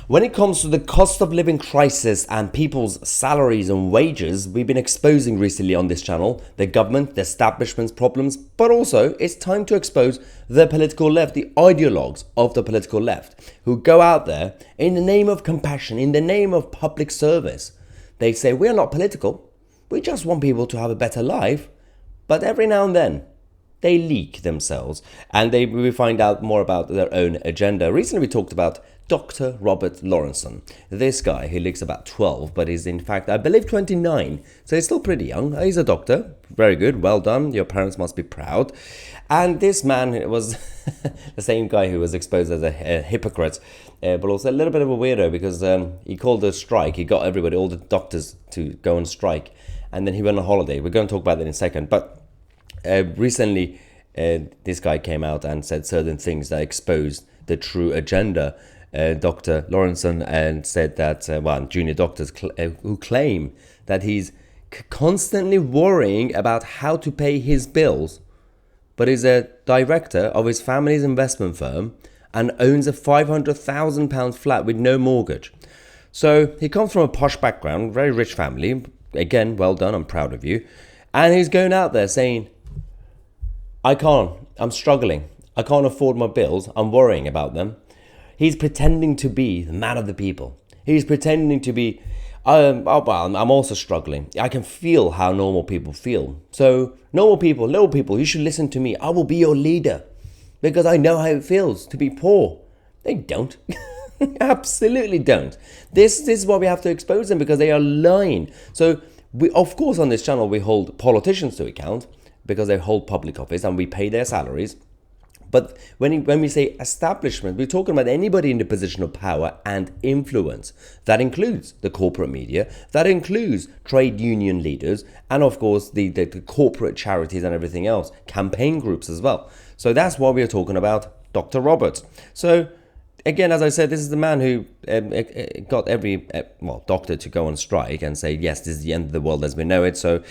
When it comes to the cost of living crisis and people's salaries and wages, we've been exposing recently on this channel the government, the establishment's problems, but also it's time to expose the political left, the ideologues of the political left, who go out there in the name of compassion, in the name of public service. They say, we're not political, we just want people to have a better life, but every now and then, they leak themselves and we find out more about their own agenda. Recently, we talked about Dr. Robert Lawrenson. This guy, he looks about 12, but is in fact, I believe 29. So he's still pretty young. He's a doctor. Very good. Well done. Your parents must be proud. And this man was the same guy who was exposed as a hypocrite, but also a little bit of a weirdo because he called a strike. He got everybody, all the doctors, to go on strike. And then he went on holiday. We're going to talk about that in a second. But recently, this guy came out and said certain things that exposed the true agenda. Dr. Lawrenson and said that junior doctors who claim that he's constantly worrying about how to pay his bills, but is a director of his family's investment firm and owns a £500,000 flat with no mortgage. So he comes from a posh background, very rich family. Again, well done, I'm proud of you. And he's going out there saying, I'm struggling. I can't afford my bills. I'm worrying about them. He's pretending to be the man of the people. He's pretending to be, I'm also struggling. I can feel how normal people feel. So normal people, little people, you should listen to me. I will be your leader because I know how it feels to be poor. They don't. Absolutely don't. This is why we have to expose them, because they are lying. So we, of course, on this channel, we hold politicians to account because they hold public office and we pay their salaries. But when we say establishment, we're talking about anybody in the position of power and influence. That includes the corporate media, that includes trade union leaders, and of course the corporate charities and everything else, campaign groups as well. So that's why we're talking about Dr. Roberts. So again, as I said, this is the man who got every doctor to go on strike and say, yes, this is the end of the world as we know it. So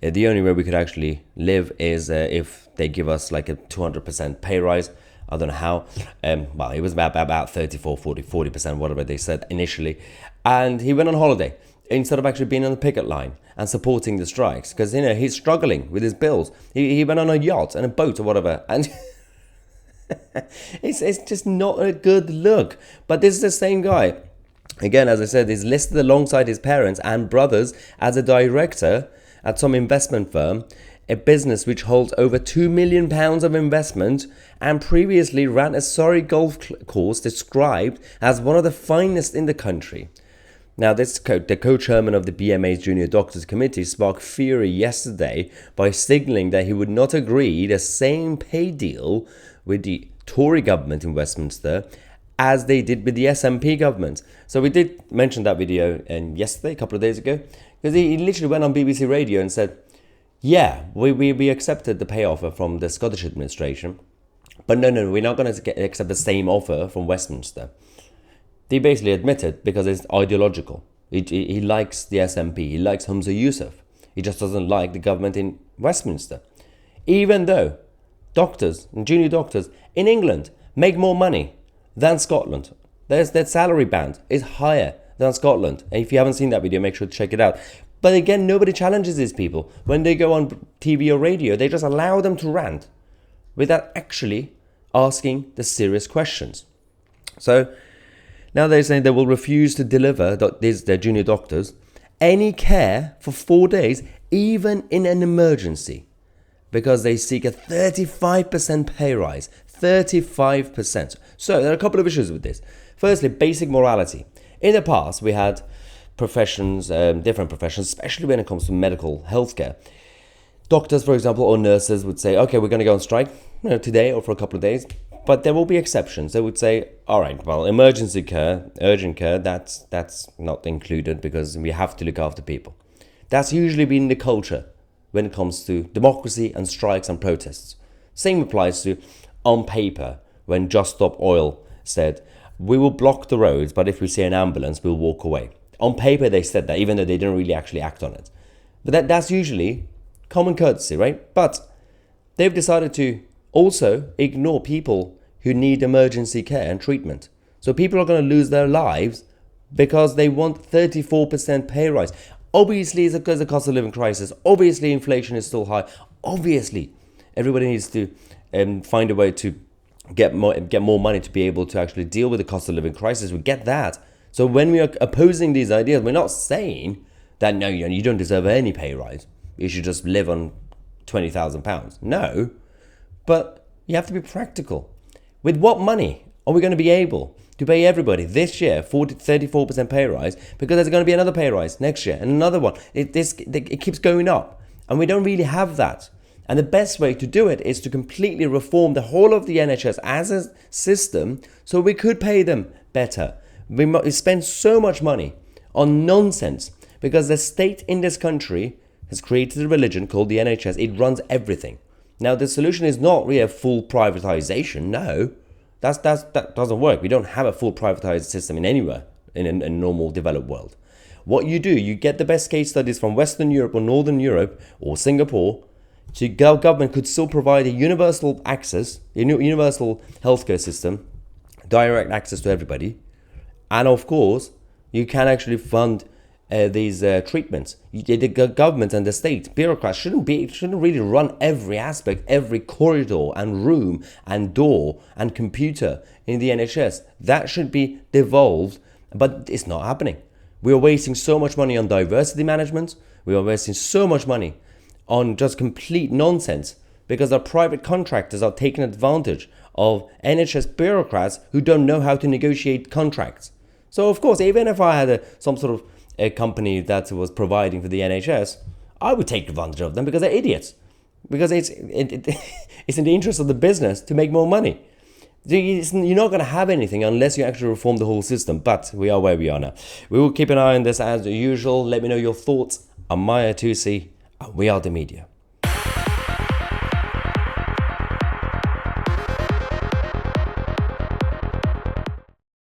the only way we could actually live is if they give us like a 200% pay rise. I don't know how. It was about 34, 40%, whatever they said initially. And he went on holiday instead of actually being on the picket line and supporting the strikes, because, he's struggling with his bills. He went on a yacht and a boat or whatever. And it's just not a good look. But this is the same guy. Again, as I said, he's listed alongside his parents and brothers as a director at some investment firm, a business which holds over £2 million of investment, and previously ran a Surrey golf course described as one of the finest in the country. Now, the co-chairman of the BMA's Junior Doctors Committee sparked fury yesterday by signalling that he would not agree the same pay deal with the Tory government in Westminster as they did with the SNP government. So we did mention that video yesterday, a couple of days ago, because he literally went on BBC Radio and said, yeah, we accepted the pay offer from the Scottish administration, but no, we're not going to accept the same offer from Westminster. They basically admitted because it's ideological. He likes the SNP, he likes Humza Yousaf. He just doesn't like the government in Westminster. Even though doctors and junior doctors in England make more money than Scotland. Their salary band is higher than Scotland. And if you haven't seen that video, make sure to check it out. But again, nobody challenges these people. When they go on TV or radio, they just allow them to rant without actually asking the serious questions. So now they're saying they will refuse to deliver their junior doctors any care for 4 days, even in an emergency, because they seek a 35% pay rise. 35%. So there are a couple of issues with this. Firstly, basic morality. In the past, we had professions, different professions, especially when it comes to medical healthcare. Doctors, for example, or nurses would say, okay, we're going to go on strike today or for a couple of days. But there will be exceptions. They would say, all right, well, emergency care, urgent care, that's not included because we have to look after people. That's usually been the culture when it comes to democracy and strikes and protests. Same applies to on paper when Just Stop Oil said, we will block the roads, but if we see an ambulance, we'll walk away. On paper, they said that, even though they didn't really actually act on it. But that's usually common courtesy, right? But they've decided to also ignore people who need emergency care and treatment. So people are going to lose their lives because they want 34% pay rise. Obviously, it's because of the cost of living crisis. Obviously, inflation is still high. Obviously, everybody needs to find a way to get more money to be able to actually deal with the cost of living crisis. We get that. So when we are opposing these ideas, we're not saying that, no, you don't deserve any pay rise. You should just live on £20,000. No, but you have to be practical. With what money are we going to be able to pay everybody this year 34% pay rise? Because there's going to be another pay rise next year and another one. It keeps going up, and we don't really have that. And the best way to do it is to completely reform the whole of the NHS as a system so we could pay them better. We spend so much money on nonsense because the state in this country has created a religion called the NHS. It runs everything. Now, the solution is not really a full privatization. No, that doesn't work. We don't have a full privatized system anywhere in a normal developed world. What you do, you get the best case studies from Western Europe or Northern Europe or Singapore. So government could still provide a universal access, a universal healthcare system, direct access to everybody. And of course, you can actually fund these treatments. The government and the state bureaucrats shouldn't really run every aspect, every corridor and room and door and computer in the NHS. That should be devolved, but it's not happening. We are wasting so much money on diversity management. We are wasting so much money on just complete nonsense because our private contractors are taking advantage of NHS bureaucrats who don't know how to negotiate contracts. So of course, even if I had some sort of a company that was providing for the NHS, I would take advantage of them because they're idiots. Because it's in the interest of the business to make more money. You're not going to have anything unless you actually reform the whole system. But we are where we are now. We will keep an eye on this as usual. Let me know your thoughts. I'm Mahyar Tousi. We are the media.